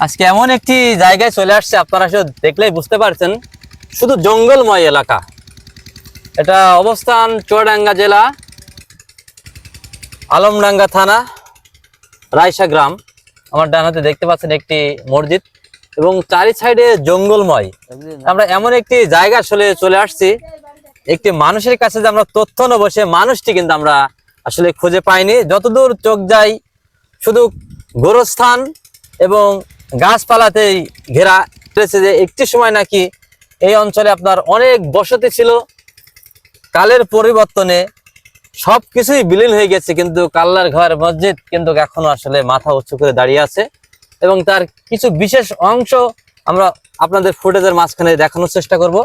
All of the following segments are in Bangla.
আজকে এমন একটি জায়গায় চলে আসছে, আপনারা শুধু দেখলেই বুঝতে পারছেন, শুধু জঙ্গলময় এলাকা। এটা অবস্থান চুয়াডাঙ্গা জেলা, আলমডাঙ্গা থানা, রায়সা গ্রাম। আমার ডান হাতে দেখতে পাচ্ছেন একটি মসজিদ এবং চারি সাইডে জঙ্গলময়। আমরা এমন একটি জায়গা আসলে চলে আসছি, একটি মানুষের কাছে যে আমরা তথ্য নেব, সে মানুষটি কিন্তু আমরা আসলে খুঁজে পাইনি। যতদূর চোখ যায় শুধু গোরস্থান এবং গাছপালাতেই ঘেরা রয়েছে। যে একটি সময় নাকি এই অঞ্চলে আপনার অনেক বসতি ছিল, কালের পরিবর্তনে সবকিছুই বিলীন হয়ে গেছে, কিন্তু আল্লাহর ঘর মসজিদ কিন্তু এখনো আসলে মাথা উঁচু করে দাঁড়িয়ে আছে। এবং তার কিছু বিশেষ অংশ আমরা আপনাদের ফুটেজের মাঝখানে দেখানোর চেষ্টা করব।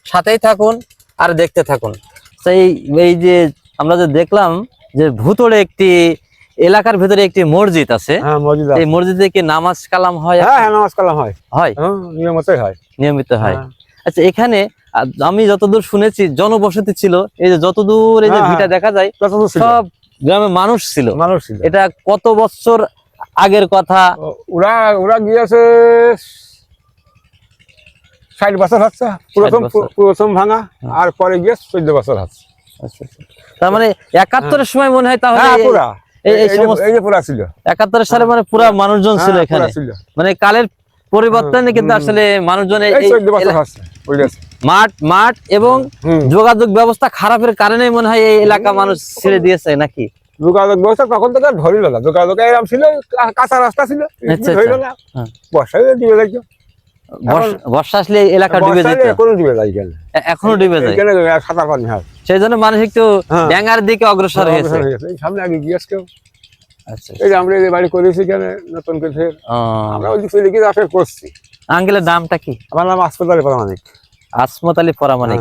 সাথেই থাকুন আর দেখতে থাকুন। সেই এই যে আমরা যে দেখলাম যে ভূতড়ে একটি এলাকার ভিতরে একটি মসজিদ আছে, এই মসজিদে কি নামাজ কালাম হয়? হ্যাঁ, নামাজ কালাম হয়, নিয়মিত হয়। আচ্ছা, এখানে আমি যতদূর শুনেছি জনবসতি ছিল, এই যে যতদূর এই যে ভিটা দেখা যায় সব গ্রামে মানুষ ছিল। এটা কত বছর আগের কথা? ওরা গিয়েছে 60 বছর হচ্ছে, প্রথম ভাঙা, আর পরে গিয়ে 14 বছর হচ্ছে। তার মানে 71-এর সময় মনে হয় তাহলে এই 71 সালে মানে পুরা মানুষজন ছিল এখানে, মানে কালের পরিবর্তনে কিন্তু আসলে মানুষজন মাঠ এবং যোগাযোগ ব্যবস্থা খারাপের কারণে মনে হয় এই এলাকা মানুষ ছেড়ে দিয়েছে নাকি? যোগাযোগ ব্যবস্থা তখন থেকে ধরিল না, যোগাযোগ এরকম ছিল, কাঁচা রাস্তা ছিল, ধরিল না। বর্ষায় ডুবে যাইতো, বর্ষা আসলে এলাকা ডুবে যেত, এখনো ডুবে যায়, সাঁতার পানি হয়। সেই জন্য মানুষ একটু ড্যাঙ্গার দিকে অগ্রসর হয়েছে। সামনে আগে গিয়েছে কেউ। এই যে আমরা এই বাড়ি করেছি কেন নতুন করে, আমরা ওই দিকে লিখে আসে করছি। আঙ্কেলের নামটা কি? আমার নাম আসমত আলী পরামানিক। আসমত আলী পরামানিক।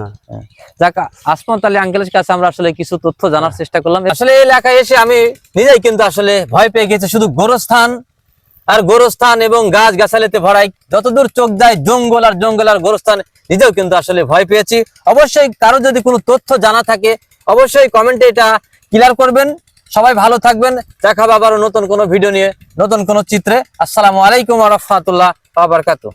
যাক, আসমত আলী আঙ্কেলের কাছে আমরা আসলে কিছু তথ্য জানার চেষ্টা করলাম। আসলে এই এলাকায় এসে আমি নিজেই কিন্তু আসলে ভয় পেয়ে গেছি। শুধু গোরস্থান আর গোরস্থান এবং গাছ গাছালিতে ভরাই, যতদূর চোখ যায় জঙ্গল আর জঙ্গল আর গোরস্থান। নিজেও কিন্তু আসলে ভয় পেয়েছি। অবশ্যই কারো যদি কোনো তথ্য জানা থাকে অবশ্যই কমেন্টে এটা ক্লিয়ার করবেন। সবাই ভালো থাকবেন, দেখা হবে আবারও নতুন কোনো ভিডিও নিয়ে, নতুন কোনো চিত্রে। আসসালামু আলাইকুম ওয়া রাহমাতুল্লাহি ওয়া বারাকাতুহু।